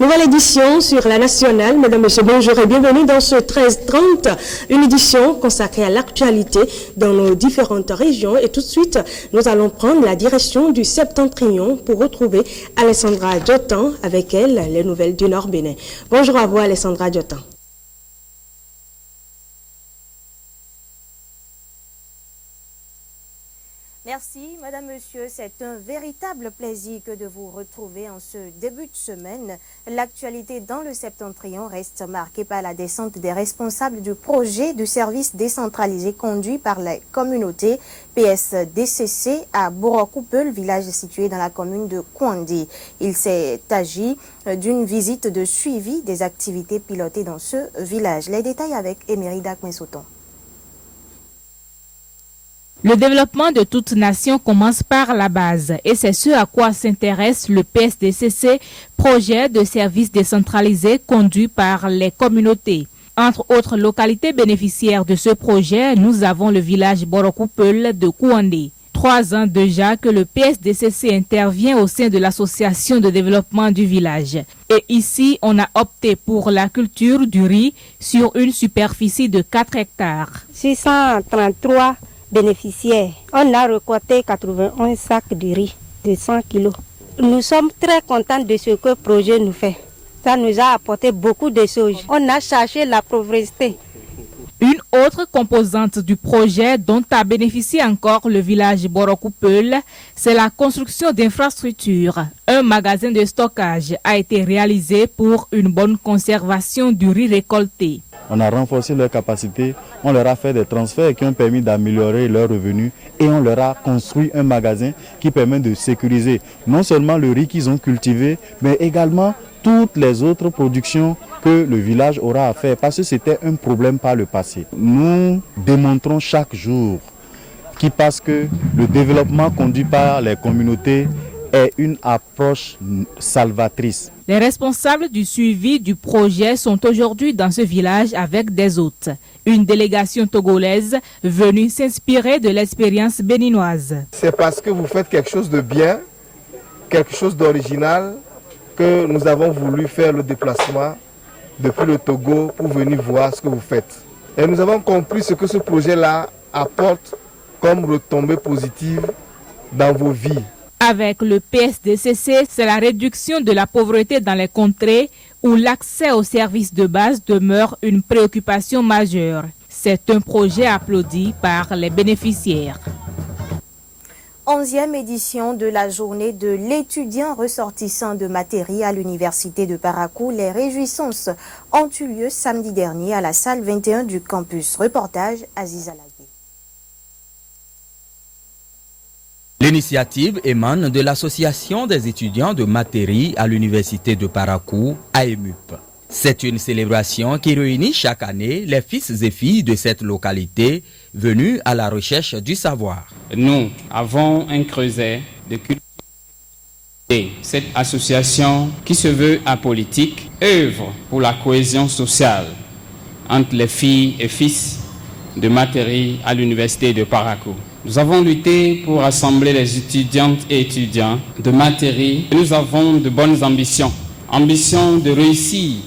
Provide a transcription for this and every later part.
Nouvelle édition sur la nationale. Mesdames, Messieurs, bonjour et bienvenue dans ce 13h30, une édition consacrée à l'actualité dans nos différentes régions. Et tout de suite, nous allons prendre la direction du Septentrion pour retrouver Alessandra Diotan, avec elle, les nouvelles du Nord Bénin. Bonjour à vous, Alessandra Diotan. Merci, Madame, Monsieur. C'est un véritable plaisir que de vous retrouver en ce début de semaine. L'actualité dans le Septentrion reste marquée par la descente des responsables du projet du service décentralisé conduit par les communautés PSDCC à Borokoupel, village situé dans la commune de Kouandi. Il s'est agi d'une visite de suivi des activités pilotées dans ce village. Les détails avec Emerida Kmesoton. Le développement de toute nation commence par la base et c'est ce à quoi s'intéresse le PSDCC, projet de service décentralisé conduit par les communautés. Entre autres localités bénéficiaires de ce projet, nous avons le village Borokoupel de Kouandé. 3 ans déjà que le PSDCC intervient au sein de l'association de développement du village. Et ici, on a opté pour la culture du riz sur une superficie de 4 hectares. 633 bénéficiaires. On a récolté 81 sacs de riz de 100 kilos. Nous sommes très contents de ce que le projet nous fait. Ça nous a apporté beaucoup de choses. On a cherché la pauvreté. Une autre composante du projet dont a bénéficié encore le village Borokoupel, c'est la construction d'infrastructures. Un magasin de stockage a été réalisé pour une bonne conservation du riz récolté. On a renforcé leurs capacités, on leur a fait des transferts qui ont permis d'améliorer leurs revenus et on leur a construit un magasin qui permet de sécuriser non seulement le riz qu'ils ont cultivé, mais également toutes les autres productions que le village aura à faire parce que c'était un problème par le passé. Nous démontrons chaque jour parce que le développement conduit par les communautés est une approche salvatrice. Les responsables du suivi du projet sont aujourd'hui dans ce village avec des hôtes. Une délégation togolaise venue s'inspirer de l'expérience béninoise. C'est parce que vous faites quelque chose de bien, quelque chose d'original, que nous avons voulu faire le déplacement depuis le Togo pour venir voir ce que vous faites. Et nous avons compris ce que ce projet-là apporte comme retombée positive dans vos vies. Avec le PSDCC, c'est la réduction de la pauvreté dans les contrées où l'accès aux services de base demeure une préoccupation majeure. C'est un projet applaudi par les bénéficiaires. 11e édition de la journée de l'étudiant ressortissant de Matéri à l'université de Parakou. Les réjouissances ont eu lieu samedi dernier à la salle 21 du campus. Reportage Aziz Alagui. L'initiative émane de l'association des étudiants de Matéri à l'université de Parakou, AEMUP. C'est une célébration qui réunit chaque année les fils et filles de cette localité venus à la recherche du savoir. Nous avons un creuset de culture. Et cette association qui se veut apolitique œuvre pour la cohésion sociale entre les filles et fils de Matéri à l'université de Parakou. Nous avons lutté pour rassembler les étudiantes et étudiants de Matéri. Nous avons de bonnes ambitions, ambitions de réussir.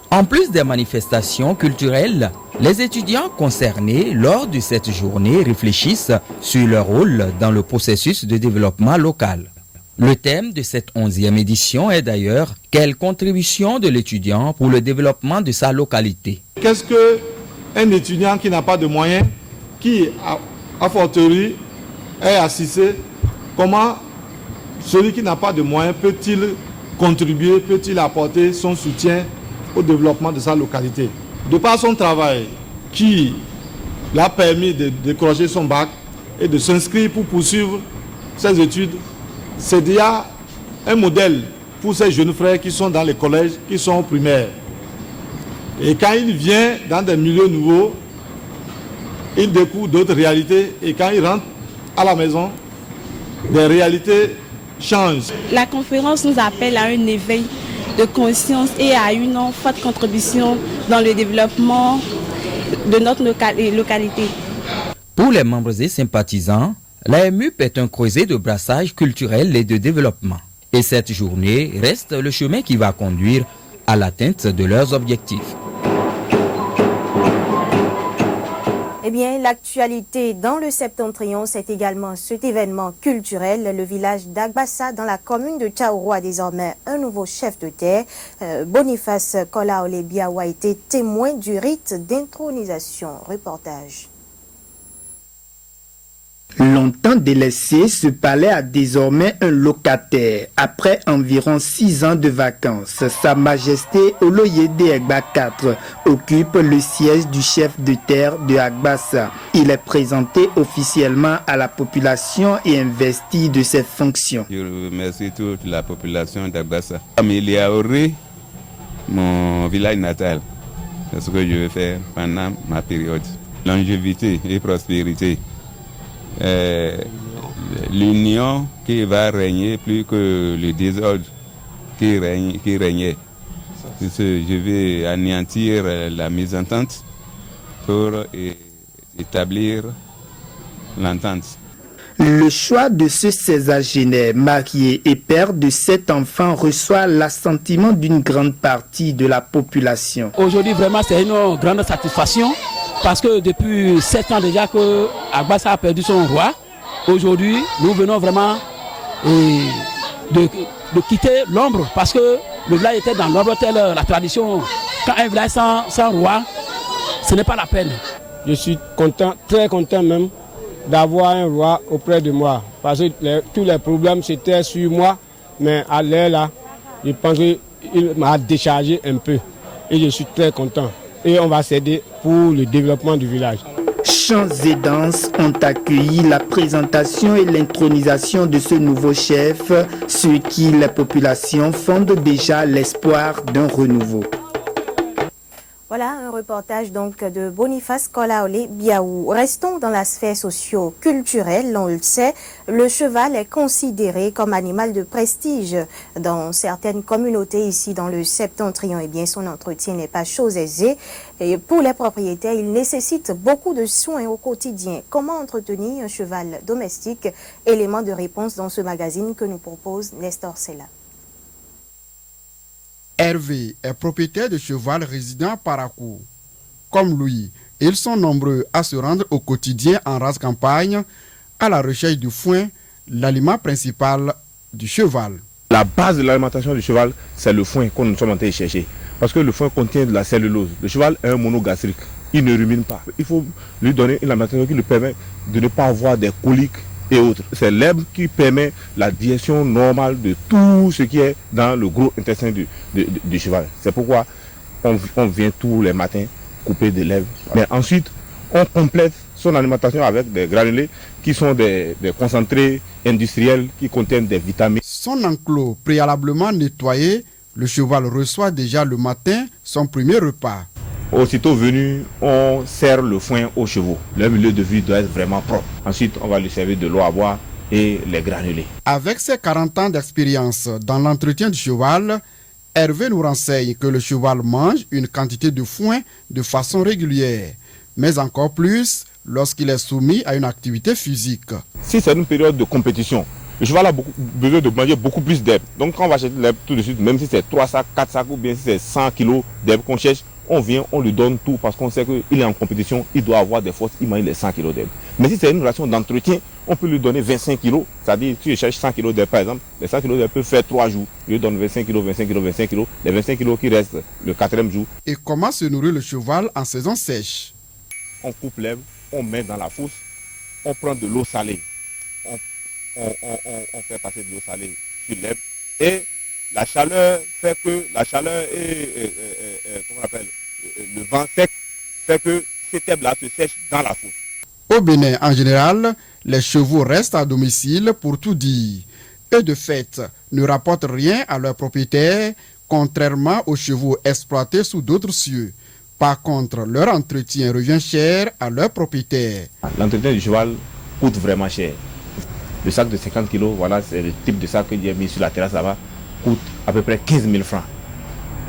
En plus des manifestations culturelles, les étudiants concernés lors de cette journée réfléchissent sur leur rôle dans le processus de développement local. Le thème de cette 11e édition est d'ailleurs « Quelle contribution de l'étudiant pour le développement de sa localité ?» Qu'est-ce qu'un étudiant qui n'a pas de moyens, qui a fortiori est assisté, comment celui qui n'a pas de moyens peut-il contribuer, peut-il apporter son soutien au développement de sa localité. De par son travail qui l'a permis de décrocher son bac et de s'inscrire pour poursuivre ses études, c'est déjà un modèle pour ces jeunes frères qui sont dans les collèges, qui sont primaires. Et quand il vient dans des milieux nouveaux, il découvre d'autres réalités et quand il rentre à la maison, des réalités changent. La conférence nous appelle à un éveil de conscience et à une forte contribution dans le développement de notre localité. Pour les membres et sympathisants, la MUP est un creuset de brassage culturel et de développement. Et cette journée reste le chemin qui va conduire à l'atteinte de leurs objectifs. Eh bien, l'actualité dans le Septentrion, c'est également cet événement culturel. Le village d'Agbassa, dans la commune de Tchaouro, a désormais un nouveau chef de terre. Boniface Kolaole Biaou a été témoin du rite d'intronisation. Reportage. Longtemps délaissé, ce palais a désormais un locataire. Après environ 6 ans de vacances, Sa Majesté Oloyede Egba IV occupe le siège du chef de terre de Agbassa. Il est présenté officiellement à la population et investi de ses fonctions. Je remercie toute la population d'Agbassa. Améliorer mon village natal. C'est ce que je vais faire pendant ma période. Longévité et prospérité. L'union qui va régner plus que le désordre qui régnait. Je vais anéantir la mésentente pour établir l'entente. Le choix de ce sexagénaire marié et père de 7 enfants reçoit l'assentiment d'une grande partie de la population. Aujourd'hui, vraiment, c'est une grande satisfaction. Parce que depuis 7 ans déjà que Agbassa a perdu son roi, aujourd'hui nous venons vraiment de quitter l'ombre parce que le village était dans l'ombre telle la tradition. Quand un village sans roi, ce n'est pas la peine. Je suis content, très content même d'avoir un roi auprès de moi parce que tous les problèmes c'était sur moi, mais à l'heure là, je pense qu'il m'a déchargé un peu et je suis très content. Et on va s'aider pour le développement du village. Chants et danses ont accueilli la présentation et l'intronisation de ce nouveau chef, sur qui les populations fondent déjà l'espoir d'un renouveau. Voilà un reportage donc de Boniface Kolaole Biaou. Restons dans la sphère socio-culturelle. On le sait, le cheval est considéré comme animal de prestige dans certaines communautés ici dans le Septentrion. Eh bien, son entretien n'est pas chose aisée. Et pour les propriétaires, il nécessite beaucoup de soins au quotidien. Comment entretenir un cheval domestique? Élément de réponse dans ce magazine que nous propose Nestor Sella. Hervé est propriétaire de cheval résident à Parakou. Comme lui, ils sont nombreux à se rendre au quotidien en race campagne à la recherche du foin, l'aliment principal du cheval. La base de l'alimentation du cheval, c'est le foin qu'on nous sommes en train de chercher. Parce que le foin contient de la cellulose. Le cheval est un monogastrique. Il ne rumine pas. Il faut lui donner une alimentation qui lui permet de ne pas avoir des coliques et autres. C'est l'herbe qui permet la digestion normale de tout ce qui est dans le gros intestin du cheval. C'est pourquoi on vient tous les matins couper de l'herbe. Mais ensuite, on complète son alimentation avec des granulés qui sont des concentrés industriels qui contiennent des vitamines. Son enclos préalablement nettoyé, le cheval reçoit déjà le matin son premier repas. Aussitôt venu, on sert le foin aux chevaux. Leur milieu de vie doit être vraiment propre. Ensuite, on va lui servir de l'eau à boire et les granulés. Avec ses 40 ans d'expérience dans l'entretien du cheval, Hervé nous renseigne que le cheval mange une quantité de foin de façon régulière, mais encore plus lorsqu'il est soumis à une activité physique. Si c'est une période de compétition, le cheval a besoin de manger beaucoup plus d'herbe. Donc quand on va chercher l'herbe tout de suite, même si c'est 3 sacs, 4 sacs ou bien si c'est 100 kilos d'herbe qu'on cherche, on vient, on lui donne tout parce qu'on sait qu'il est en compétition, il doit avoir des forces, il mange les 100 kilos d'herbe. Mais si c'est une ration d'entretien, on peut lui donner 25 kilos, c'est-à-dire si je cherche 100 kilos d'herbe par exemple, les 100 kilos d'herbe peuvent faire 3 jours. Je lui donne 25 kilos, 25 kilos, 25 kilos, les 25 kilos qui restent le 4e jour. Et comment se nourrit le cheval en saison sèche? On coupe l'herbe, on met dans la fosse, on prend de l'eau salée, on fait passer de l'eau salée sur l'herbe et la chaleur fait que comment on appelle, le vent sec fait que cette herbe-là se sèche dans la fosse. Au Bénin, en général, les chevaux restent à domicile pour tout dire. Eux, de fait, ne rapportent rien à leurs propriétaires, contrairement aux chevaux exploités sous d'autres cieux. Par contre, leur entretien revient cher à leurs propriétaires. L'entretien du cheval coûte vraiment cher. Le sac de 50 kg, voilà, c'est le type de sac que j'ai mis sur la terrasse là-bas, coûte à peu près 15 000 francs.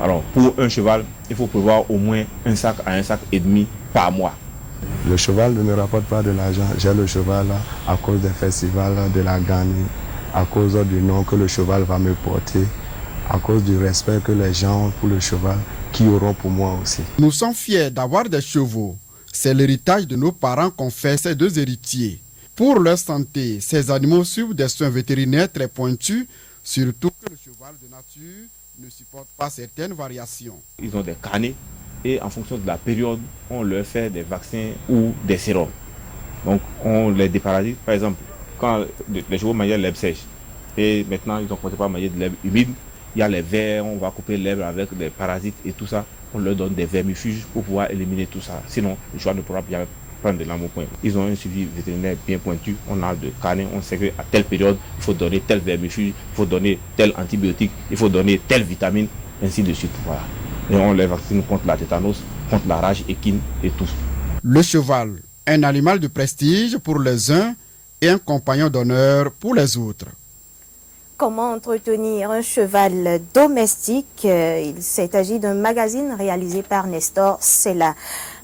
Alors pour un cheval, il faut prévoir au moins 1 sac à 1,5 sac par mois. Le cheval ne me rapporte pas de l'argent. J'ai le cheval à cause des festivals de la gagne, à cause du nom que le cheval va me porter, à cause du respect que les gens ont pour le cheval, qui auront pour moi aussi. Nous sommes fiers d'avoir des chevaux. C'est l'héritage de nos parents qu'ont fait ces deux héritiers. Pour leur santé, ces animaux suivent des soins vétérinaires très pointus, surtout que le cheval de nature ne supporte pas certaines variations. Ils ont des carnets et en fonction de la période, on leur fait des vaccins ou des sérums. Donc on les déparasite. Par exemple, quand les chevaux mangeaient l'herbe sèche et maintenant ils ont commencé par manger de l'herbe humide, il y a les vers, on va couper l'herbe avec des parasites et tout ça. On leur donne des vermifuges pour pouvoir éliminer tout ça. Sinon, le cheval ne pourra jamais prendre de l'embonpoint. Ils ont un suivi vétérinaire bien pointu. On a de carnet, on sait qu'à telle période, il faut donner tel vermifuge, il faut donner tel antibiotique, il faut donner telle vitamine, ainsi de suite. Voilà. Et on les vaccine contre la tétanos, contre la rage équine et tout. Le cheval, un animal de prestige pour les uns et un compagnon d'honneur pour les autres. Comment entretenir un cheval domestique? Il s'est agi d'un magazine réalisé par Nestor Sella.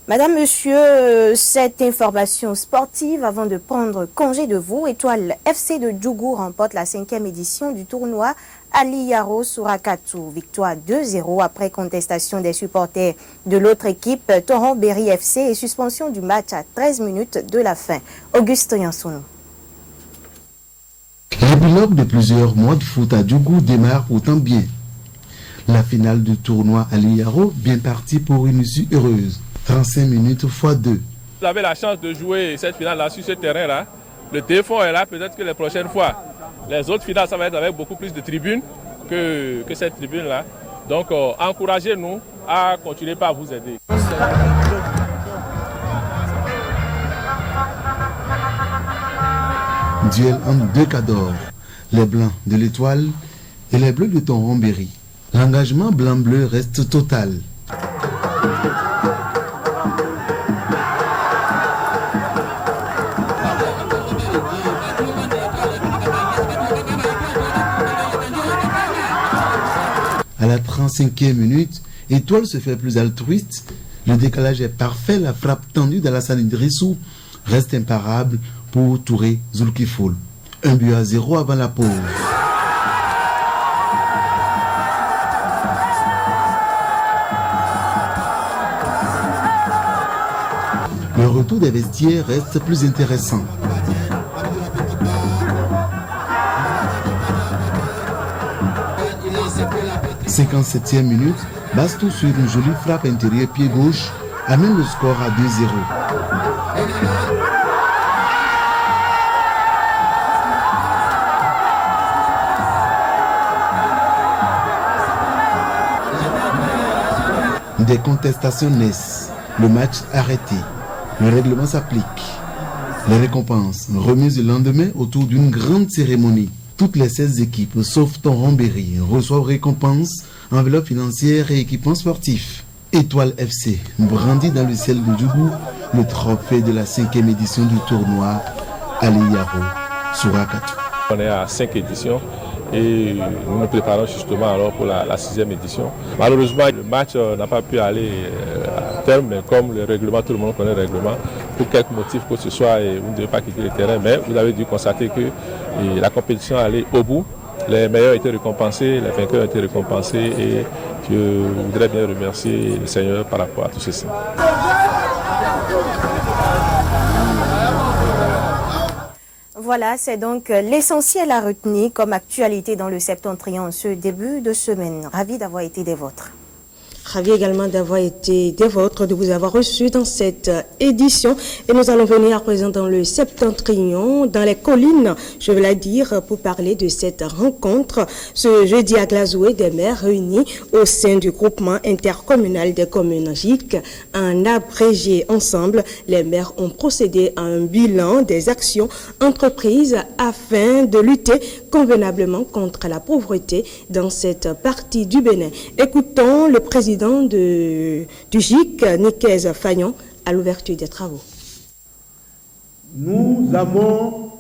Madame, monsieur, cette information sportive avant de prendre congé de vous. Étoile FC de Djougou remporte la 5e édition du tournoi Ali Yaro Sourakatou. Victoire 2-0 après contestation des supporters de l'autre équipe. Toron Berry FC et suspension du match à 13 minutes de la fin. Auguste Yansounou. L'épilogue de plusieurs mois de foot à Djougou démarre pourtant bien. La finale du tournoi Ali Yaro bien partie pour une issue heureuse. 35 minutes x 2. Vous avez la chance de jouer cette finale-là sur ce terrain-là. Le défaut est là, peut-être que les prochaines fois, les autres finales, ça va être avec beaucoup plus de tribunes que cette tribune-là. Donc, encouragez-nous à continuer par vous aider. Duel entre deux cadors, les blancs de l'Étoile et les bleus de Toron Berry. L'engagement blanc-bleu reste total. À la 35e minute, Étoile se fait plus altruiste. Le décalage est parfait. La frappe tendue d'Alassane Idrissou reste imparable pour Touré Zulkiful. 1-0 avant la pause. Le retour des vestiaires reste plus intéressant. « 57e minute, Bastou sur une jolie frappe intérieure pied gauche amène le score à 2-0. Des contestations naissent, le match arrêté, le règlement s'applique. Les récompenses remises le lendemain autour d'une grande cérémonie. Toutes les 16 équipes, sauf Toron Berry, reçoivent récompenses, enveloppes financières et équipements sportifs. Étoile FC brandit dans le ciel de Djougou le trophée de la 5e édition du tournoi Ali Yaro Sourakatou. On est à 5 éditions et nous nous préparons justement alors pour la 6e édition. Malheureusement, le match n'a pas pu aller à terme, mais comme le règlement, tout le monde connaît le règlement, pour quelque motif que ce soit, vous ne devez pas quitter le terrain, mais vous avez dû constater que la compétition allait au bout. Les meilleurs étaient récompensés, les vainqueurs étaient récompensés et je voudrais bien remercier le Seigneur par rapport à tout ceci. Voilà, c'est donc l'essentiel à retenir comme actualité dans le Septentrion ce début de semaine. Ravi d'avoir été des vôtres. Ravi également d'avoir été des vôtres, de vous avoir reçu dans cette édition. Et nous allons venir à présent dans le Septentrion, dans les collines, je veux la dire, pour parler de cette rencontre ce jeudi à Glazoué des maires réunis au sein du groupement intercommunal des communes GIC. En abrégé ensemble, les maires ont procédé à un bilan des actions entreprises afin de lutter convenablement contre la pauvreté dans cette partie du Bénin. Écoutons le président du GIC, Nicaise Fagnon, à l'ouverture des travaux. Nous avons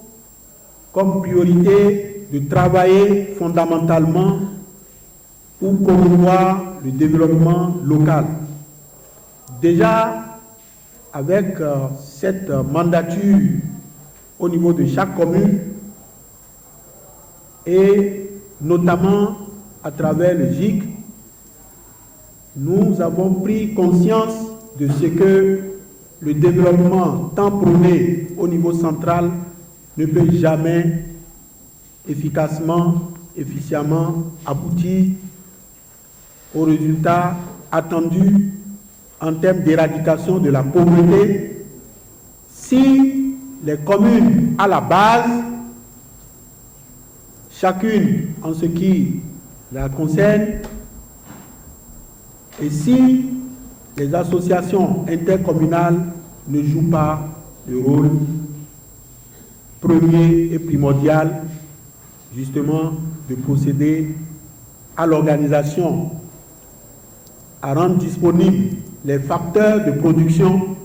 comme priorité de travailler fondamentalement ou promouvoir le développement local. Déjà, avec cette mandature au niveau de chaque commune et notamment à travers le GIC, nous avons pris conscience de ce que le développement tant prôné au niveau central ne peut jamais efficacement aboutir aux résultats attendus en termes d'éradication de la pauvreté si les communes à la base, chacune en ce qui la concerne, et si les associations intercommunales ne jouent pas le rôle premier et primordial, justement, de procéder à l'organisation, à rendre disponibles les facteurs de production,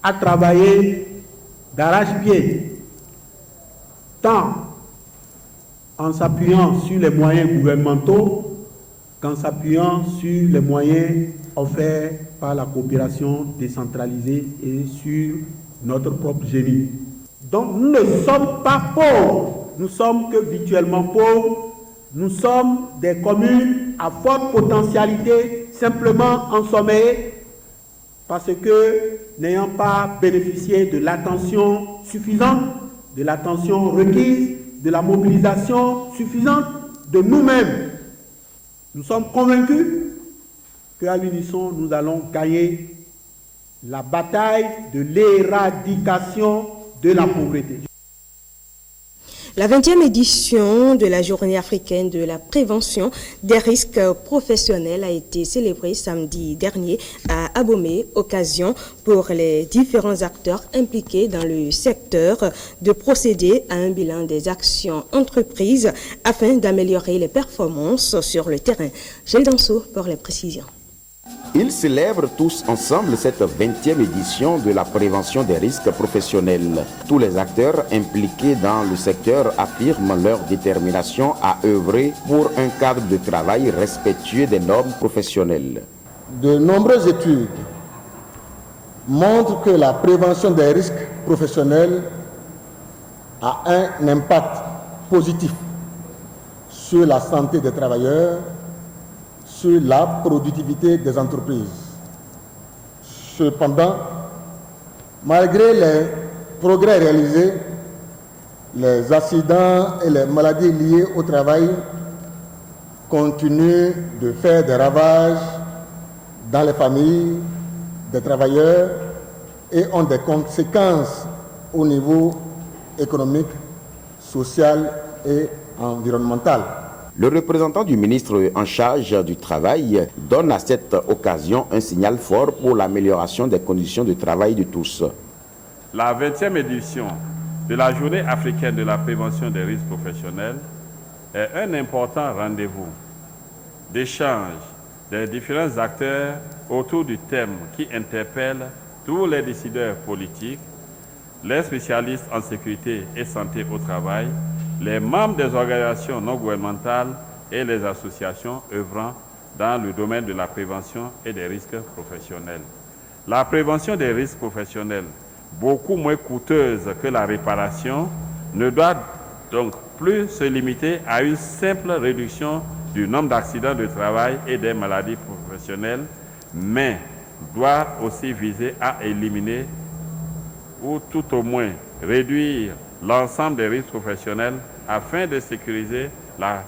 à travailler d'arrache-pied, tant en s'appuyant sur les moyens gouvernementaux qu'en s'appuyant sur les moyens offerts par la coopération décentralisée et sur notre propre génie. Donc nous ne sommes pas pauvres, nous sommes que virtuellement pauvres, nous sommes des communes à forte potentialité, simplement ensommeillées, parce que n'ayant pas bénéficié de l'attention suffisante, de l'attention requise, de la mobilisation suffisante de nous-mêmes. Nous sommes convaincus qu'à l'unisson, nous allons gagner la bataille de l'éradication de la pauvreté. La 20e édition de la Journée africaine de la prévention des risques professionnels a été célébrée samedi dernier à Abomey, occasion pour les différents acteurs impliqués dans le secteur de procéder à un bilan des actions entreprises afin d'améliorer les performances sur le terrain. Gilles Danso pour les précisions. Ils célèbrent tous ensemble cette 20e édition de la prévention des risques professionnels. Tous les acteurs impliqués dans le secteur affirment leur détermination à œuvrer pour un cadre de travail respectueux des normes professionnelles. De nombreuses études montrent que la prévention des risques professionnels a un impact positif sur la santé des travailleurs, sur la productivité des entreprises. Cependant, malgré les progrès réalisés, les accidents et les maladies liées au travail continuent de faire des ravages dans les familles des travailleurs et ont des conséquences au niveau économique, social et environnemental. Le représentant du ministre en charge du travail donne à cette occasion un signal fort pour l'amélioration des conditions de travail de tous. La 20e édition de la Journée africaine de la prévention des risques professionnels est un important rendez-vous d'échange des différents acteurs autour du thème qui interpelle tous les décideurs politiques, les spécialistes en sécurité et santé au travail, les membres des organisations non gouvernementales et les associations œuvrant dans le domaine de la prévention et des risques professionnels. La prévention des risques professionnels, beaucoup moins coûteuse que la réparation, ne doit donc plus se limiter à une simple réduction du nombre d'accidents de travail et des maladies professionnelles, mais doit aussi viser à éliminer ou tout au moins réduire l'ensemble des risques professionnels afin de sécuriser la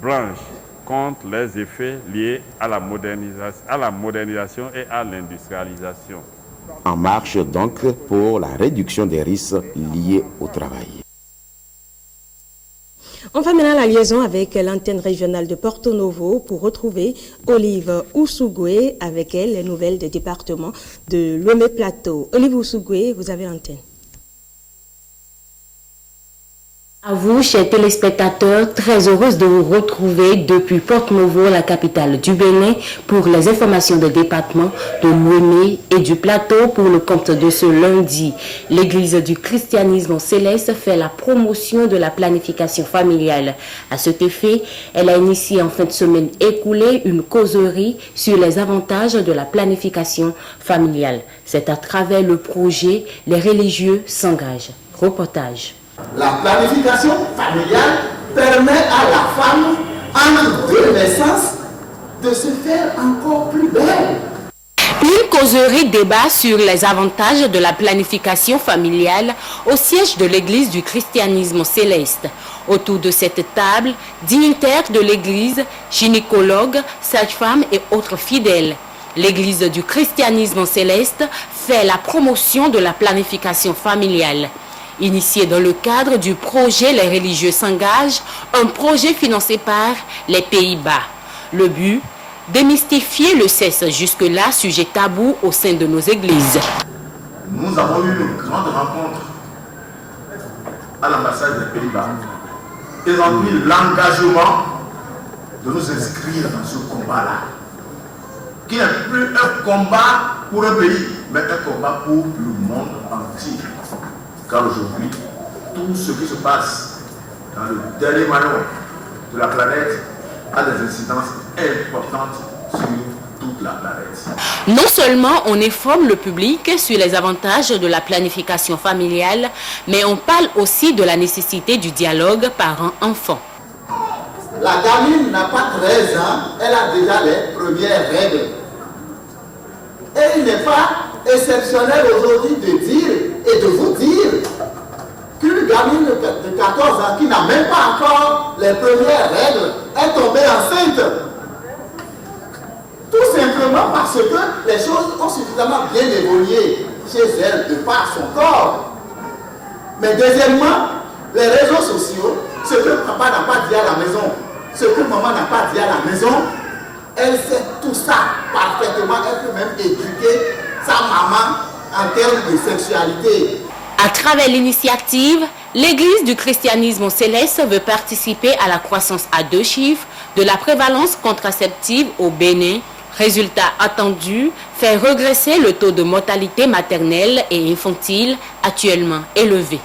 branche contre les effets liés à la modernisation et à l'industrialisation. En marche donc pour la réduction des risques liés au travail. On va maintenant la liaison avec l'antenne régionale de Porto Novo pour retrouver Olive Oussougoué. Avec elle, les nouvelles des départements de Lomé Plateau. Olive Oussougoué, vous avez l'antenne. À vous, chers téléspectateurs, très heureuse de vous retrouver depuis Porto-Novo, la capitale du Bénin, pour les informations des départements de Lomé et du Plateau pour le compte de ce lundi. L'Église du christianisme céleste fait la promotion de la planification familiale. À cet effet, elle a initié en fin de semaine écoulée une causerie sur les avantages de la planification familiale. C'est à travers le projet Les religieux s'engagent. Reportage. La planification familiale permet à la femme, entre deux naissances, de se faire encore plus belle. Une causerie débat sur les avantages de la planification familiale au siège de l'Église du christianisme céleste. Autour de cette table, dignitaires de l'Église, gynécologues, sages-femmes et autres fidèles. L'Église du christianisme céleste fait la promotion de la planification familiale. Initié dans le cadre du projet Les religieux s'engagent, un projet financé par les Pays-Bas. Le but, démystifier le sexe jusque-là sujet tabou au sein de nos églises. Nous avons eu une grande rencontre à l'ambassade des Pays-Bas. Ils ont pris l'engagement de nous inscrire dans ce combat-là, qui n'est plus un combat pour un pays, mais un combat pour le monde entier. Car aujourd'hui, tout ce qui se passe dans le dernier maillon de la planète a des incidences importantes sur toute la planète. Non seulement on informe le public sur les avantages de la planification familiale, mais on parle aussi de la nécessité du dialogue parent-enfant. La gamine n'a pas 13 ans, elle a déjà les premières règles. Et il n'est pas exceptionnel aujourd'hui de dire et de vous dire qu'une gamine de 14 ans qui n'a même pas encore les premières règles est tombée enceinte. Tout simplement parce que les choses ont suffisamment bien évolué chez elle de par son corps. Mais deuxièmement, les réseaux sociaux, ce que papa n'a pas dit à la maison, ce que maman n'a pas dit à la maison, elle sait tout ça parfaitement, elle peut même éduquer sa maman en termes de sexualité. À travers l'initiative, l'Église du christianisme céleste veut participer à la croissance à 2 chiffres de la prévalence contraceptive au Bénin. Résultat attendu, faire regresser le taux de mortalité maternelle et infantile actuellement élevé.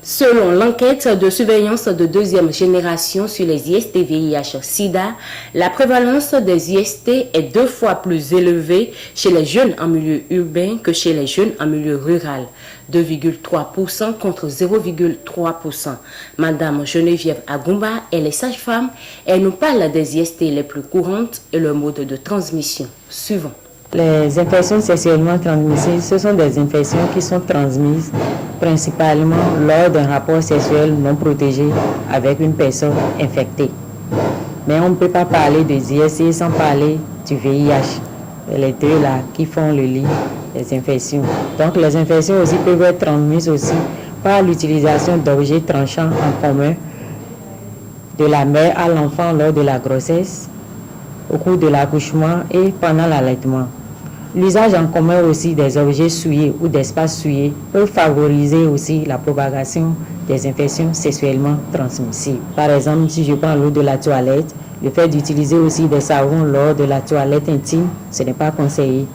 Selon l'enquête de surveillance de 2e génération sur les IST VIH-Sida, la prévalence des IST est 2 fois plus élevée chez les jeunes en milieu urbain que chez les jeunes en milieu rural. 2,3% contre 0,3%. Madame Geneviève Agumba, elle est sage-femme. Elle nous parle des IST les plus courantes et leur mode de transmission suivant. Les infections sexuellement transmissibles, ce sont des infections qui sont transmises principalement lors d'un rapport sexuel non protégé avec une personne infectée. Mais on ne peut pas parler des IST sans parler du VIH. Les deux là qui font le lit des infections. Donc les infections aussi peuvent être transmises aussi par l'utilisation d'objets tranchants en commun de la mère à l'enfant lors de la grossesse, au cours de l'accouchement et pendant l'allaitement. L'usage en commun aussi des objets souillés ou d'espaces souillés peut favoriser aussi la propagation des infections sexuellement transmissibles. Par exemple, si je prends l'eau de la toilette, le fait d'utiliser aussi des savons lors de la toilette intime, ce n'est pas conseillé.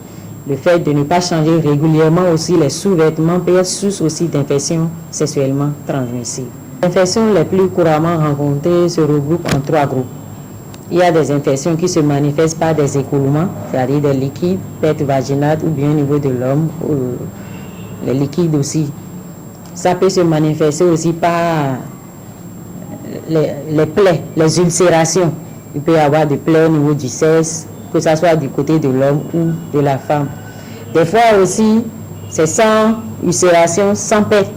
Le fait de ne pas changer régulièrement aussi les sous-vêtements peut être source aussi d'infections sexuellement transmissibles. Les infections les plus couramment rencontrées se regroupent en 3 groupes. Il y a des infections qui se manifestent par des écoulements, c'est-à-dire des liquides, perte vaginale ou bien au niveau de l'homme, les liquides aussi. Ça peut se manifester aussi par les plaies, les ulcérations. Il peut y avoir des plaies au niveau du sexe, que ce soit du côté de l'homme ou de la femme. Des fois aussi, c'est sans ulcération, sans perte.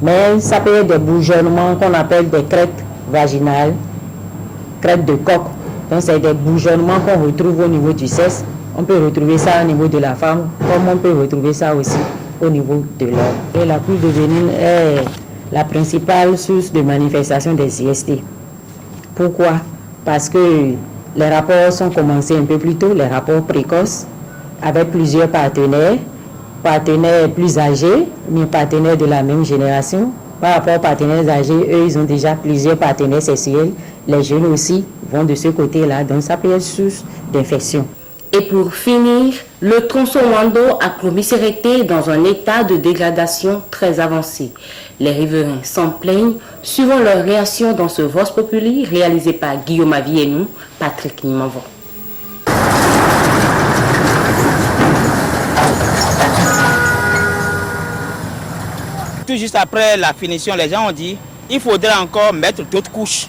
Mais ça peut être des bourgeonnements qu'on appelle des crêtes vaginales, crêtes de coq. Donc c'est des bourgeonnements qu'on retrouve au niveau du sexe. On peut retrouver ça au niveau de la femme, comme on peut retrouver ça aussi au niveau de l'homme. Et la couche de Bénin est la principale source de manifestation des IST. Pourquoi? Parce que les rapports sont commencés un peu plus tôt, les rapports précoces, avec plusieurs partenaires plus âgés, mais partenaires de la même génération, Par rapport aux partenaires âgés, eux, ils ont déjà plusieurs partenaires sexuels. Les jeunes aussi vont de ce côté-là, donc ça peut être source d'infection. Et pour finir, le tronçon Wando a commisérité dans un état de dégradation très avancé. Les riverains s'en plaignent, suivant leur réaction dans ce Vox Populi réalisé par Guillaume Avienou, Patrick Nimanvon. Tout juste après la finition, les gens ont dit il faudrait encore mettre d'autres couches.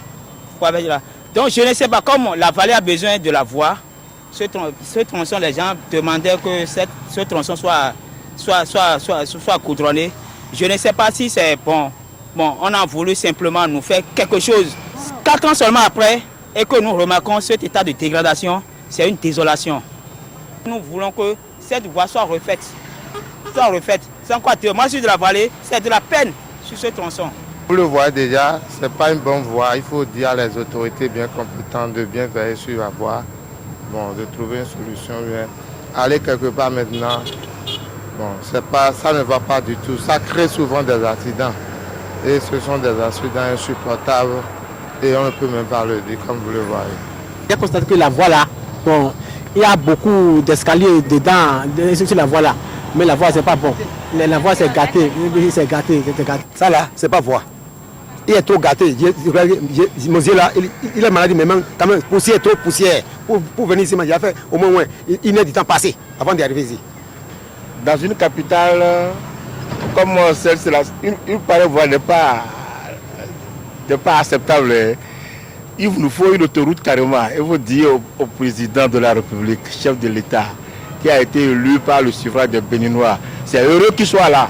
Donc je ne sais pas, comme la vallée a besoin de la voie, ce tronçon, les gens demandaient que ce tronçon soit goudronné. Je ne sais pas si c'est bon. Bon, on a voulu simplement nous faire quelque chose. 4 ans seulement après, et que nous remarquons cet état de dégradation, c'est une désolation. Nous voulons que cette voie soit refaite. Sans quoi, moi je suis de la vallée, c'est de la peine sur ce tronçon. Vous le voyez déjà, ce n'est pas une bonne voie. Il faut dire à les autorités bien compétentes de bien veiller sur la voie. Bon, de trouver une solution. Aller quelque part maintenant, bon, ça ne va pas du tout. Ça crée souvent des accidents. Et ce sont des accidents insupportables. Et on ne peut même pas le dire, comme vous le voyez. J'ai constaté que la voie là, bon, il y a beaucoup d'escaliers dedans, sur la voie là. Mais la voie, c'est pas bon. La voie, c'est gâté. C'est gâté. Ça là, c'est pas voie. Il est trop gâté. Mon yeux là, il est malade, mais même quand même, poussière, trop poussière. Pour venir ici, il a fait au moins une heure du temps passé avant d'y arriver ici. Dans une capitale comme celle-ci, une pareille voie n'est pas acceptable. Il nous faut une autoroute carrément. Il faut dire au président de la République, chef de l'État, qui a été élu par le suffrage des Béninois. C'est heureux qu'il soit là.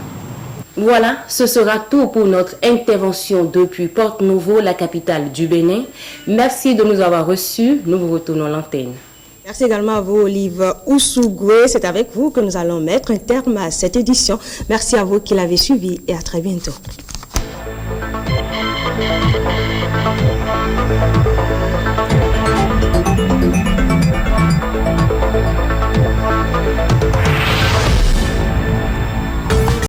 Voilà, ce sera tout pour notre intervention depuis Porte-Nouveau, la capitale du Bénin. Merci de nous avoir reçus. Nous vous retournons l'antenne. Merci également à vous, Olive Ousougoué. C'est avec vous que nous allons mettre un terme à cette édition. Merci à vous qui l'avez suivi et à très bientôt.